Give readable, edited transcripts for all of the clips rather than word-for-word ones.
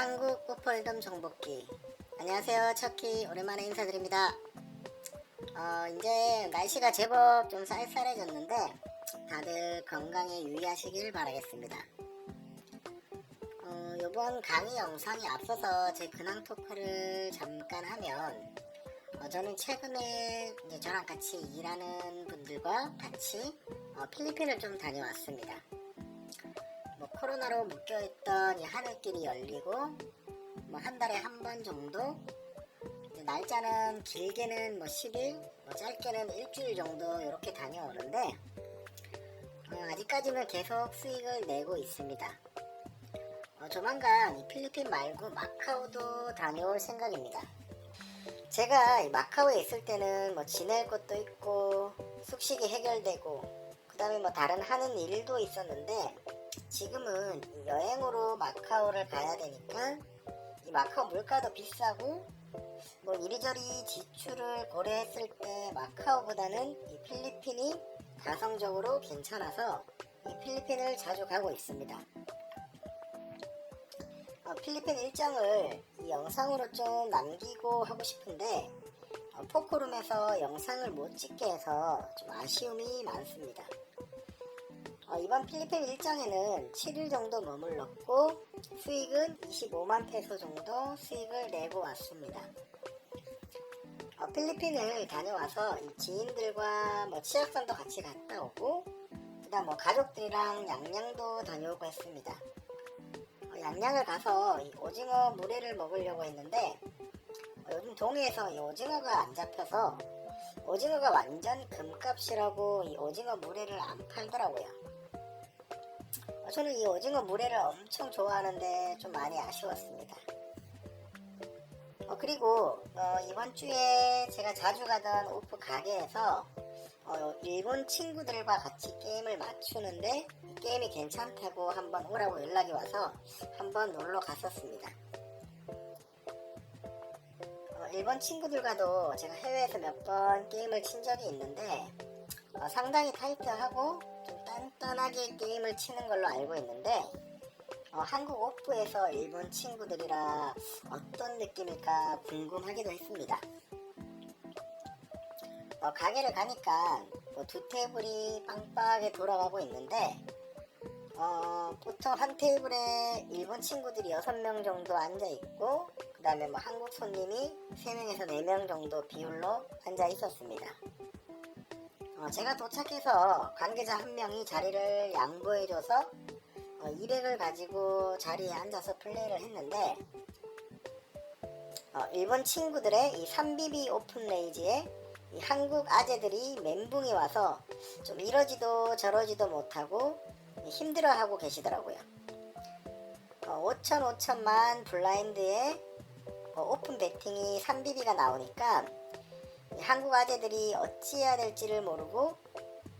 한국 오폴덤 정복기. 안녕하세요, 척키. 오랜만에 인사드립니다. 이제 날씨가 제법 좀 쌀쌀해졌는데 다들 건강에 유의하시길 바라겠습니다. 요번 강의 영상이 앞서서 제 근황 토크를 잠깐 하면 저는 최근에 이제 저랑 같이 일하는 분들과 같이 필리핀을 좀 다녀왔습니다. 코로나로 묶여있던 이 하늘길이 열리고 한 달에 한 번 정도, 날짜는 길게는 10일, 짧게는 일주일 정도 이렇게 다녀오는데 아직까지는 계속 수익을 내고 있습니다. 조만간 이 필리핀 말고 마카오도 다녀올 생각입니다. 제가 이 마카오에 있을 때는 지낼 곳도 있고 숙식이 해결되고 그 다음에 다른 하는 일도 있었는데, 지금은 여행으로 마카오를 가야 되니까 이 마카오 물가도 비싸고 이리저리 지출을 고려했을 때 마카오보다는 이 필리핀이 가성적으로 괜찮아서 이 필리핀을 자주 가고 있습니다. 필리핀 일정을 이 영상으로 좀 남기고 하고 싶은데 포크룸에서 영상을 못 찍게 해서 좀 아쉬움이 많습니다. 이번 필리핀 일정에는 7일 정도 머물렀고 수익은 25만 페소 정도 수익을 내고 왔습니다. 필리핀을 다녀와서 이 지인들과 치악산도 같이 갔다 오고 그다음 가족들이랑 양양도 다녀오고 했습니다. 양양을 가서 이 오징어 물회를 먹으려고 했는데 요즘 동해에서 이 오징어가 안 잡혀서 오징어가 완전 금값이라고 이 오징어 물회를 안 팔더라고요. 저는 이 오징어 물회를 엄청 좋아하는데 좀 많이 아쉬웠습니다. 그리고 이번 주에 제가 자주 가던 오프 가게에서 일본 친구들과 같이 게임을 맞추는데 이 게임이 괜찮다고 한번 오라고 연락이 와서 한번 놀러 갔었습니다. 일본 친구들과도 제가 해외에서 몇 번 게임을 친 적이 있는데 상당히 타이트하고 좀 단단하게 게임을 치는 걸로 알고 있는데 한국 오프에서 일본 친구들이라 어떤 느낌일까 궁금하기도 했습니다. 가게를 가니까 두 테이블이 빵빵하게 돌아가고 있는데 보통 한 테이블에 일본 친구들이 6명 정도 앉아있고 그 다음에 한국 손님이 3명에서 4명 정도 비율로 앉아 있었습니다. 제가 도착해서 관계자 한 명이 자리를 양보해줘서 200을 가지고 자리에 앉아서 플레이를 했는데 일본 친구들의 이 3BB 오픈 레이지에 이 한국 아재들이 멘붕이 와서 좀 이러지도 저러지도 못하고 힘들어하고 계시더라고요. 5천만 블라인드에 오픈 배팅이 3BB가 나오니까 한국 아재들이 어찌해야 될지를 모르고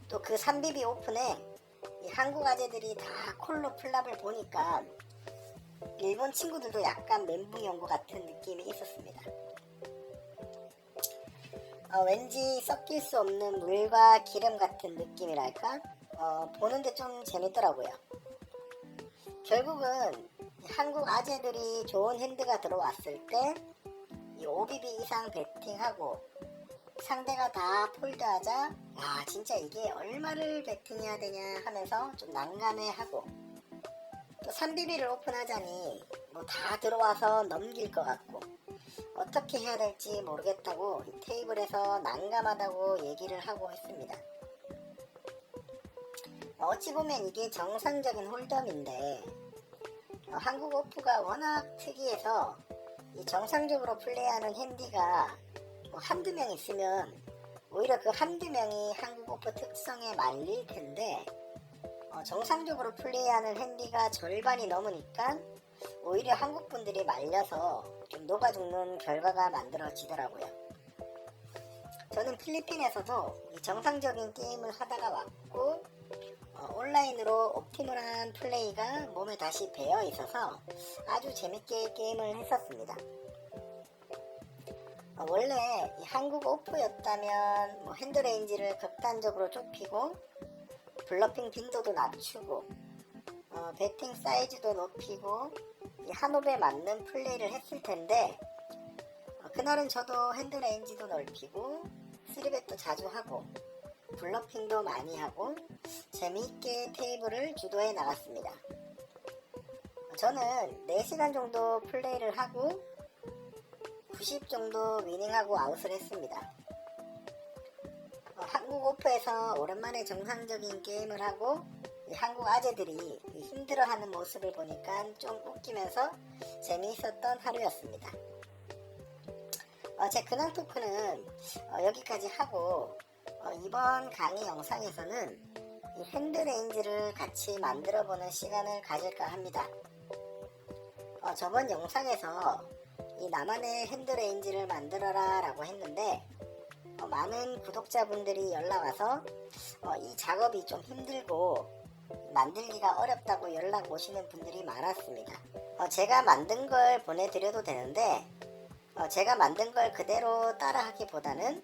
또 그 3BB 오픈에 한국 아재들이 다 콜로 플랍을 보니까 일본 친구들도 약간 멘붕이 온 것 같은 느낌이 있었습니다. 왠지 섞일 수 없는 물과 기름 같은 느낌이랄까? 보는데 좀 재밌더라고요. 결국은 한국 아재들이 좋은 핸드가 들어왔을 때 이 5BB 이상 배팅하고 상대가 다 폴드하자 진짜 이게 얼마를 배팅해야 되냐 하면서 좀 난감해하고 또 3BB를 오픈하자니 다 들어와서 넘길 것 같고 어떻게 해야 될지 모르겠다고 이 테이블에서 난감하다고 얘기를 하고 했습니다. 어찌 보면 이게 정상적인 홀덤인데 한국 오프가 워낙 특이해서 이 정상적으로 플레이하는 핸디가 한두 명 있으면 오히려 그 한두 명이 한국 오프 특성에 말릴 텐데 정상적으로 플레이하는 핸디가 절반이 넘으니까 오히려 한국 분들이 말려서 좀 녹아 죽는 결과가 만들어지더라고요. 저는 필리핀에서도 이 정상적인 게임을 하다가 왔고 온라인으로 옵티멀한 플레이가 몸에 다시 배어 있어서 아주 재밌게 게임을 했었습니다. 원래 이 한국 오프였다면 핸드레인지를 극단적으로 좁히고 블러핑 빈도도 낮추고 배팅 사이즈도 높이고 이 한옵에 맞는 플레이를 했을 텐데 그날은 저도 핸드레인지도 넓히고 3벳도 자주 하고 블러핑도 많이 하고 재미있게 테이블을 주도해 나갔습니다. 저는 4시간 정도 플레이를 하고 90 정도 위닝하고 아웃을 했습니다. 한국 오프에서 오랜만에 정상적인 게임을 하고 한국 아재들이 힘들어하는 모습을 보니까 좀 웃기면서 재미있었던 하루였습니다. 제 근황 토크는 여기까지 하고 이번 강의 영상에서는 이 핸드레인지를 같이 만들어보는 시간을 가질까 합니다. 저번 영상에서 이 나만의 핸드레인지를 만들어라 라고 했는데 많은 구독자분들이 연락와서 이 작업이 좀 힘들고 만들기가 어렵다고 연락 오시는 분들이 많았습니다. 제가 만든 걸 보내드려도 되는데 제가 만든 걸 그대로 따라하기보다는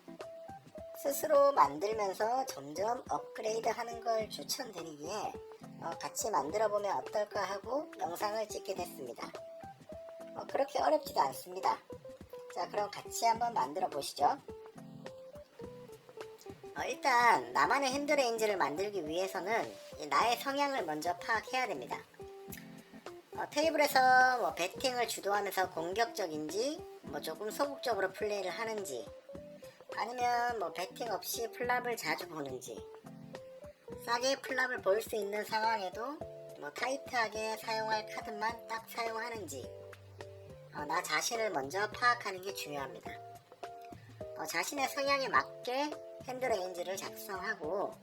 스스로 만들면서 점점 업그레이드 하는 걸 추천드리기에 같이 만들어 보면 어떨까 하고 영상을 찍게 됐습니다. 그렇게 어렵지도 않습니다. 자, 그럼 같이 한번 만들어 보시죠. 일단 나만의 핸드레인지를 만들기 위해서는 나의 성향을 먼저 파악해야 됩니다. 테이블에서 배팅을 주도하면서 공격적인지 조금 소극적으로 플레이를 하는지, 아니면 배팅 없이 플랍을 자주 보는지, 싸게 플랍을 볼 수 있는 상황에도 타이트하게 사용할 카드만 딱 사용하는지 나 자신을 먼저 파악하는 게 중요합니다. 자신의 성향에 맞게 핸드레인지를 작성하고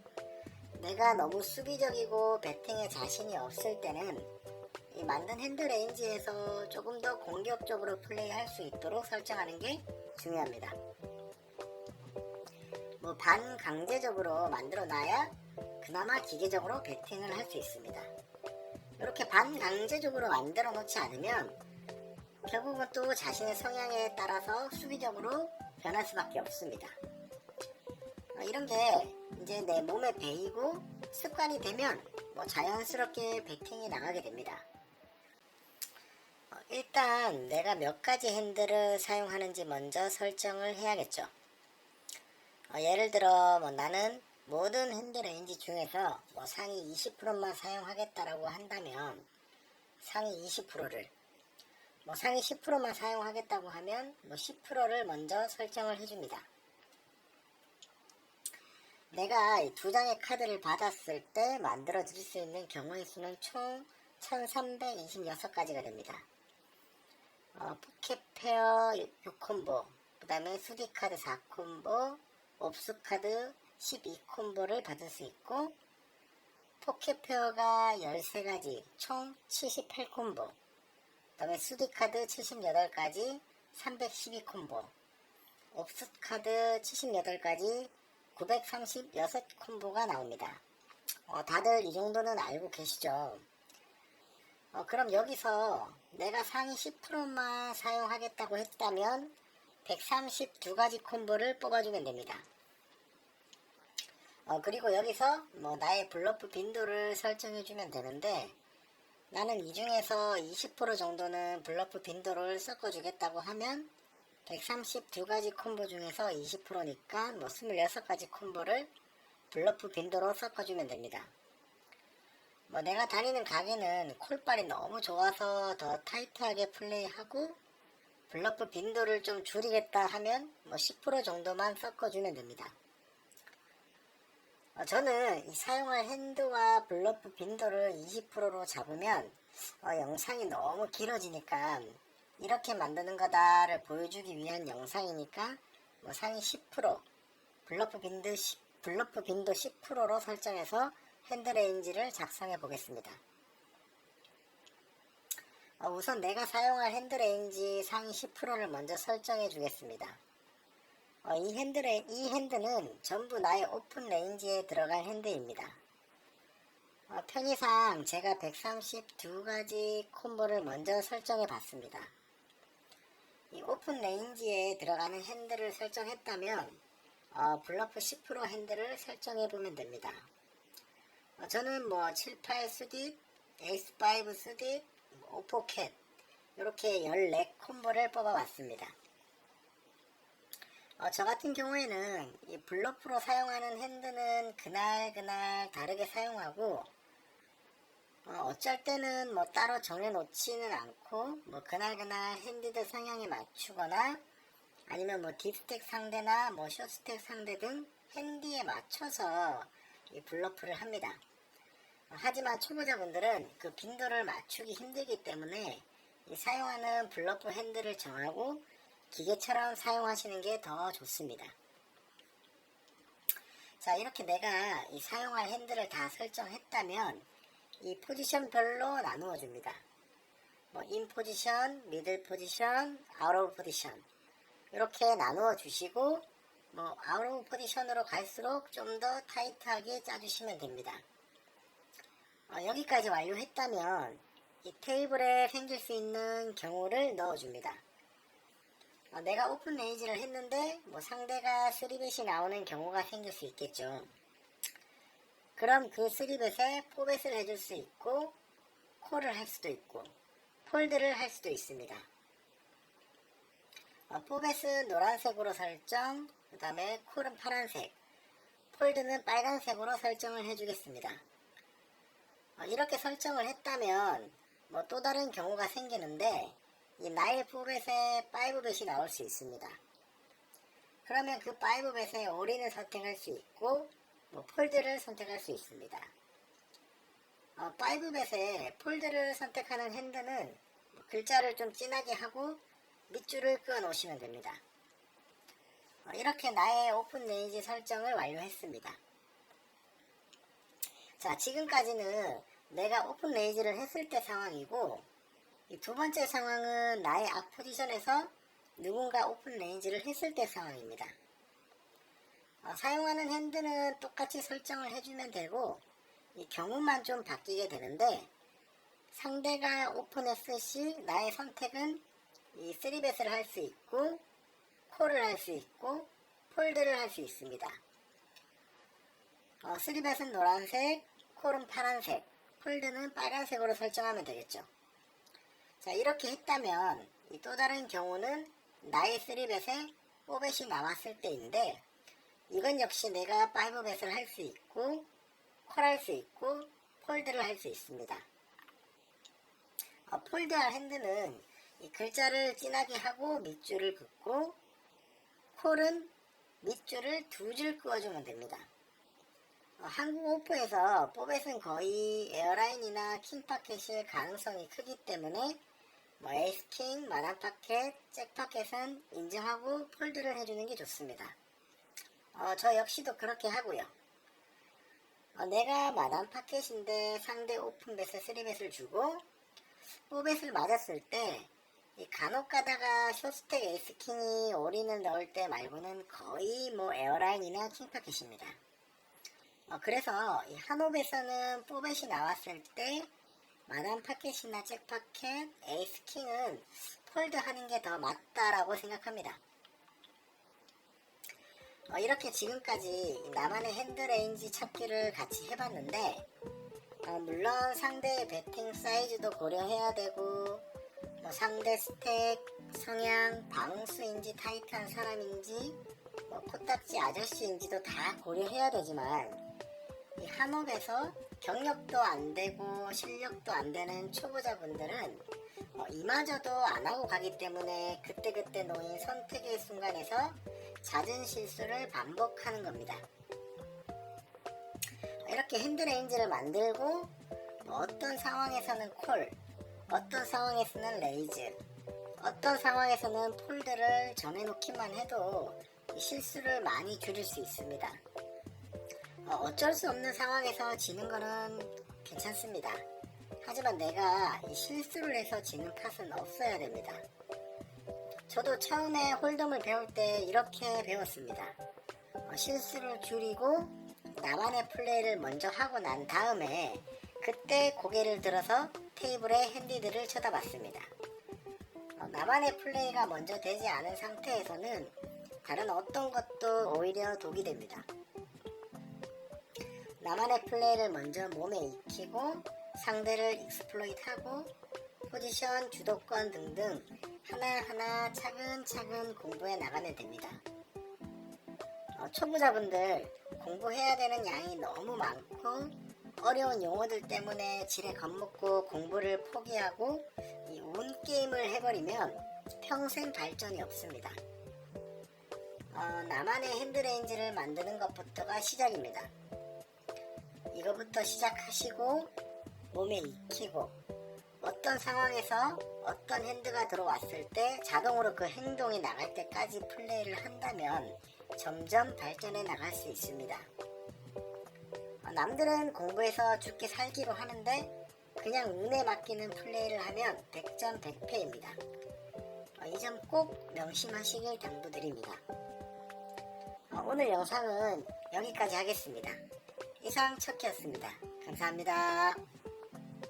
내가 너무 수비적이고 배팅에 자신이 없을 때는 이 만든 핸드레인지에서 조금 더 공격적으로 플레이할 수 있도록 설정하는 게 중요합니다. 반강제적으로 만들어 놔야 그나마 기계적으로 배팅을 할 수 있습니다. 이렇게 반강제적으로 만들어 놓지 않으면 결국은 또 자신의 성향에 따라서 수비적으로 변할 수밖에 없습니다. 이런 게 이제 내 몸에 배이고 습관이 되면 자연스럽게 배팅이 나가게 됩니다. 일단 내가 몇 가지 핸들을 사용하는지 먼저 설정을 해야겠죠. 예를 들어 나는 모든 핸드레인지 중에서 상위 20%만 사용하겠다라고 한다면 상위 20%를 상위 10%만 사용하겠다고 하면 10%를 먼저 설정을 해줍니다. 내가 이 2장의 카드를 받았을 때 만들어 줄 수 있는 경우의 수는 총 1326가지가 됩니다. 포켓 페어 6콤보, 그 다음에 수디카드 4콤보, 옵수카드 12콤보를 받을 수 있고, 포켓 페어가 13가지, 총 78콤보, 그 다음에 수디카드 78가지, 312콤보, 옵수카드 78가지, 936콤보가 나옵니다. 다들 이 정도는 알고 계시죠? 그럼 여기서 내가 상위 10%만 사용하겠다고 했다면 132가지 콤보를 뽑아주면 됩니다. 그리고 여기서 나의 블러프 빈도를 설정해주면 되는데 나는 이 중에서 20% 정도는 블러프 빈도를 섞어주겠다고 하면 132가지 콤보 중에서 20%니까 26가지 콤보를 블러프 빈도로 섞어주면 됩니다. 내가 다니는 가게는 콜빨이 너무 좋아서 더 타이트하게 플레이하고 블러프 빈도를 좀 줄이겠다 하면 10% 정도만 섞어주면 됩니다. 저는 이 사용할 핸드와 블러프 빈도를 20%로 잡으면 영상이 너무 길어지니까 이렇게 만드는 거다를 보여주기 위한 영상이니까 상위 10%, 블러프 빈도 10%로 설정해서 핸드레인지를 작성해 보겠습니다. 우선 내가 사용할 핸드레인지 상위 10%를 먼저 설정해 주겠습니다. 이 핸드는 전부 나의 오픈 레인지에 들어갈 핸드입니다. 편의상 제가 132가지 콤보를 먼저 설정해 봤습니다. 이 오픈 레인지에 들어가는 핸드를 설정했다면 블러프 10% 핸드를 설정해 보면 됩니다. 저는 7, 8 수딥, 에이스 5 수딥, 5포켓 이렇게 14 콤보를 뽑아봤습니다. 저 같은 경우에는 이 블러프로 사용하는 핸드는 그날 다르게 사용하고, 어쩔 때는 뭐 따로 정해놓지는 않고, 뭐 그날 핸디들 성향에 맞추거나, 아니면 뭐 딥스택 상대나 뭐 숏스택 상대 등 핸디에 맞춰서 이 블러프를 합니다. 하지만 초보자분들은 그 빈도를 맞추기 힘들기 때문에 이 사용하는 블러프 핸들을 정하고 기계처럼 사용하시는 게 더 좋습니다. 자, 이렇게 내가 이 사용할 핸들을 다 설정했다면 이 포지션별로 나누어 줍니다. 뭐 인 포지션, 미들 포지션, 아웃 오브 포지션 이렇게 나누어 주시고, 뭐 아웃 오브 포지션으로 갈수록 좀 더 타이트하게 짜주시면 됩니다. 여기까지 완료했다면 이 테이블에 생길 수 있는 경우를 넣어줍니다. 내가 오픈 레인지를 했는데 뭐 상대가 3벳이 나오는 경우가 생길 수 있겠죠. 그럼 그 3벳에 4벳을 해줄 수 있고, 콜을 할 수도 있고, 폴드를 할 수도 있습니다. 4벳은 노란색으로 설정, 그 다음에 콜은 파란색, 폴드는 빨간색으로 설정을 해주겠습니다. 이렇게 설정을 했다면 뭐 또 다른 경우가 생기는데, 이 나의 4벳에 5벳이 나올 수 있습니다. 그러면 그 5벳에 올인을 선택할 수 있고, 뭐 폴드를 선택할 수 있습니다. 5벳에 폴드를 선택하는 핸드는 글자를 좀 진하게 하고 밑줄을 그어 놓으시면 됩니다. 이렇게 나의 오픈 레인지 설정을 완료했습니다. 자, 지금까지는 내가 오픈 레인지를 했을 때 상황이고, 이 두 번째 상황은 나의 앞 포지션에서 누군가 오픈 레인지를 했을 때 상황입니다. 사용하는 핸드는 똑같이 설정을 해주면 되고, 이 경우만 좀 바뀌게 되는데, 상대가 오픈했을 시 나의 선택은 이 3벳을 할 수 있고, 콜을 할 수 있고, 폴드를 할 수 있습니다. 3벳은 노란색, 콜은 파란색, 폴드는 빨간색으로 설정하면 되겠죠. 자, 이렇게 했다면 이 또 다른 경우는 나의 3벳에 4벳이 나왔을 때인데, 이건 역시 내가 5벳을 할 수 있고, 콜할 수 있고, 폴드를 할 수 있습니다. 폴드할 핸드는 이 글자를 진하게 하고 밑줄을 긋고, 콜은 밑줄을 2줄 그어주면 됩니다. 한국 오프에서 4벳은 거의 에어라인이나 킹파켓일 가능성이 크기 때문에 뭐 에이스킹, 마담파켓, 잭파켓은 인정하고 폴드를 해주는 게 좋습니다. 저 역시도 그렇게 하고요. 내가 마담파켓인데 상대 오픈벳에 3벳을 주고 4벳을 맞았을 때 간혹 가다가 숏스택 에이스킹이 올인을 넣을 때 말고는 거의 뭐 에어라인이나 킹파켓입니다. 그래서 이 한옵에서는 4벳이 나왔을 때 마담파켓이나 잭파켓, 에이스킹은 폴드하는 게 더 맞다라고 생각합니다. 이렇게 지금까지 나만의 핸드레인지 찾기를 같이 해봤는데, 물론 상대의 배팅 사이즈도 고려해야 되고, 뭐 상대 스택, 성향, 방수인지 타이트한 사람인지, 뭐 코딱지 아저씨인지도 다 고려해야 되지만, 이 한옥에서 경력도 안 되고 실력도 안 되는 초보자분들은 이마저도 안 하고 가기 때문에 그때그때 놓인 선택의 순간에서 잦은 실수를 반복하는 겁니다. 이렇게 핸드레인지를 만들고 어떤 상황에서는 콜, 어떤 상황에서는 레이즈, 어떤 상황에서는 폴드를 정해놓기만 해도 실수를 많이 줄일 수 있습니다. 어쩔 수 없는 상황에서 지는 거는 괜찮습니다. 하지만 내가 실수를 해서 지는 탓은 없어야 됩니다. 저도 처음에 홀덤을 배울 때 이렇게 배웠습니다. 실수를 줄이고 나만의 플레이를 먼저 하고 난 다음에 그때 고개를 들어서 테이블의 핸디들을 쳐다봤습니다. 나만의 플레이가 먼저 되지 않은 상태에서는 다른 어떤 것도 오히려 독이 됩니다. 나만의 플레이를 먼저 몸에 익히고 상대를 익스플로이트하고 포지션, 주도권 등등 하나하나 차근차근 공부해 나가면 됩니다. 초보자분들 공부해야 되는 양이 너무 많고 어려운 용어들 때문에 지레 겁먹고 공부를 포기하고 이 운 게임을 해버리면 평생 발전이 없습니다. 나만의 핸드레인지를 만드는 것부터가 시작입니다. 이거부터 시작하시고 몸에 익히고 어떤 상황에서 어떤 핸드가 들어왔을 때 자동으로 그 행동이 나갈 때까지 플레이를 한다면 점점 발전해 나갈 수 있습니다. 남들은 공부해서 죽기 살기로 하는데 그냥 운에 맡기는 플레이를 하면 100점 100패입니다. 이 점 꼭 명심하시길 당부드립니다. 오늘 영상은 여기까지 하겠습니다. 이상 척키였습니다. 감사합니다.